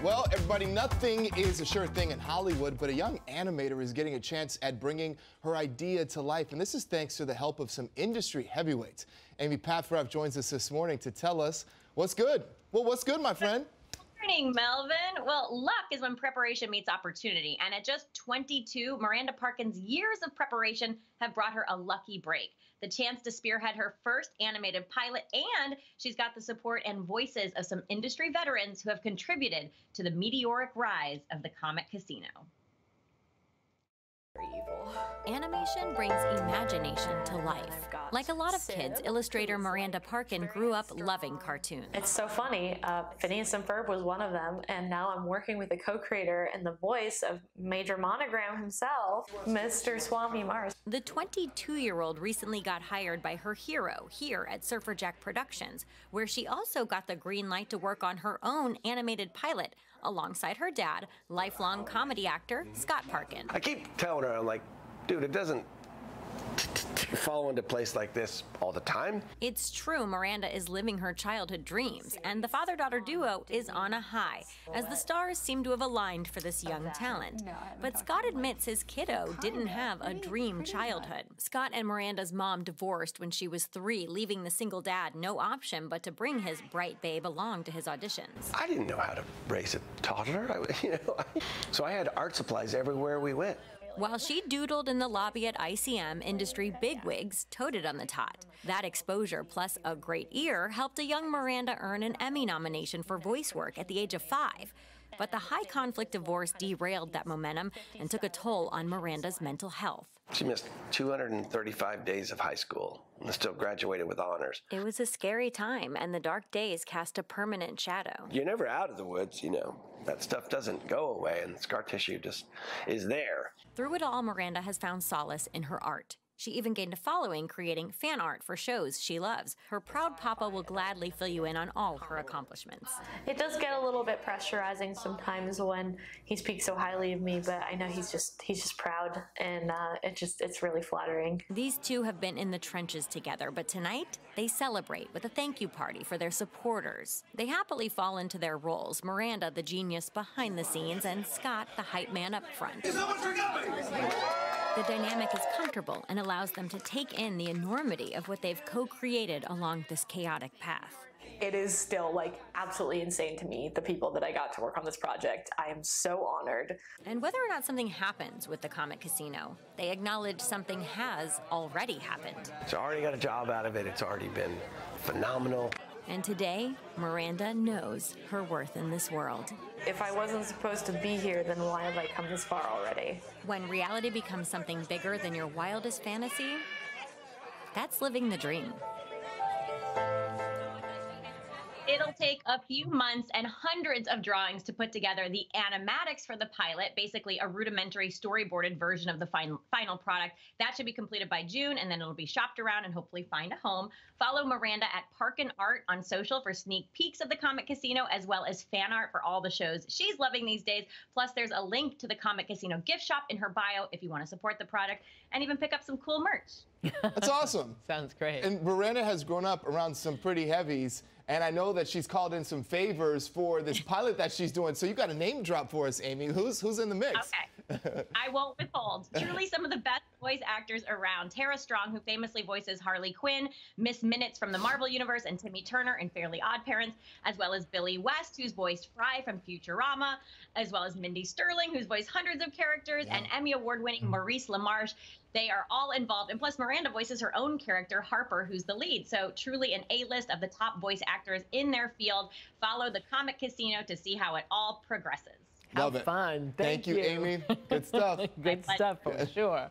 Well, everybody, nothing is a sure thing in Hollywood, but a young animator is getting a chance at bringing her idea to life. And this is thanks to the help of some industry heavyweights. Amy Paffrath joins us this morning to tell us what's good. Well, what's good, my friend? Good morning, Melvin. Well, luck is when preparation meets opportunity. And at just 22, Miranda Parkin's years of preparation have brought her a lucky break. The chance to spearhead her first animated pilot, and she's got the support and voices of some industry veterans who have contributed to the meteoric rise of the Comet Casino. Animation brings imagination to life. Like a lot of kids, illustrator Miranda Parkin grew up loving cartoons. It's so funny. Phineas and Ferb was one of them, and now I'm working with the co-creator and the voice of Major Monogram himself, Mr. Swami Mars. The 22-year-old recently got hired by her hero here at Surfer Jack Productions, where she also got the green light to work on her own animated pilot, alongside her dad, lifelong comedy actor Scott Parkin. I keep telling her, I'm like, dude, it doesn't fall into place like this all the time. It's true, Miranda is living her childhood dreams, and the father-daughter duo is on a high, as the stars seem to have aligned for this young talent. But Scott admits his kiddo didn't have a dream childhood. Scott and Miranda's mom divorced when she was 3, leaving the single dad no option but to bring his bright babe along to his auditions. I didn't know how to raise a toddler, so I had art supplies everywhere we went. While she doodled in the lobby at ICM, industry bigwigs toted on the tot. That exposure plus a great ear helped a young Miranda earn an Emmy nomination for voice work at the age of 5. But the high-conflict divorce derailed that momentum and took a toll on Miranda's mental health. She missed 235 days of high school and still graduated with honors. It was a scary time, and the dark days cast a permanent shadow. You're never out of the woods, That stuff doesn't go away, and scar tissue just is there. Through it all, Miranda has found solace in her art. She even gained a following creating fan art for shows she loves. Her proud papa will gladly fill you in on all her accomplishments. It does get a little bit pressurizing sometimes when he speaks so highly of me, but I know he's just proud, and it's really flattering. These two have been in the trenches together, but tonight they celebrate with a thank you party for their supporters. They happily fall into their roles, Miranda the genius behind the scenes and Scott the hype man up front. The dynamic is comfortable and allows them to take in the enormity of what they've co-created along this chaotic path. It is still absolutely insane to me, the people that I got to work on this project. I am so honored. And whether or not something happens with the Comet Casino, they acknowledge something has already happened. So I already got a job out of it. It's already been phenomenal. And today, Miranda knows her worth in this world. If I wasn't supposed to be here, then why have I come this far already? When reality becomes something bigger than your wildest fantasy, that's living the dream. It'll take a few months and hundreds of drawings to put together the animatics for the pilot, basically a rudimentary storyboarded version of the final product. That should be completed by June, and then it'll be shopped around and hopefully find a home. Follow Miranda at Parkin Art on social for sneak peeks of the Comet Casino, as well as fan art for all the shows she's loving these days. Plus, there's a link to the Comet Casino gift shop in her bio if you want to support the product and even pick up some cool merch. That's awesome. Sounds great. And Miranda has grown up around some pretty heavies, and I know that she's called in some favors for this pilot that she's doing. So you got a name drop for us, Amy. Who's in the mix? Okay. I won't withhold. Truly some of the best voice actors around. Tara Strong, who famously voices Harley Quinn, Miss Minutes from the Marvel Universe, and Timmy Turner in Fairly Odd Parents, as well as Billy West, who's voiced Fry from Futurama, as well as Mindy Sterling, who's voiced hundreds of characters, and Emmy Award-winning Maurice LaMarche. They are all involved. And plus, Miranda voices her own character, Harper, who's the lead. So truly an A-list of the top voice actors in their field. Follow the Comet Casino to see how it all progresses. Love it. Fun. Thank you, Amy. Good stuff. Good stuff for sure.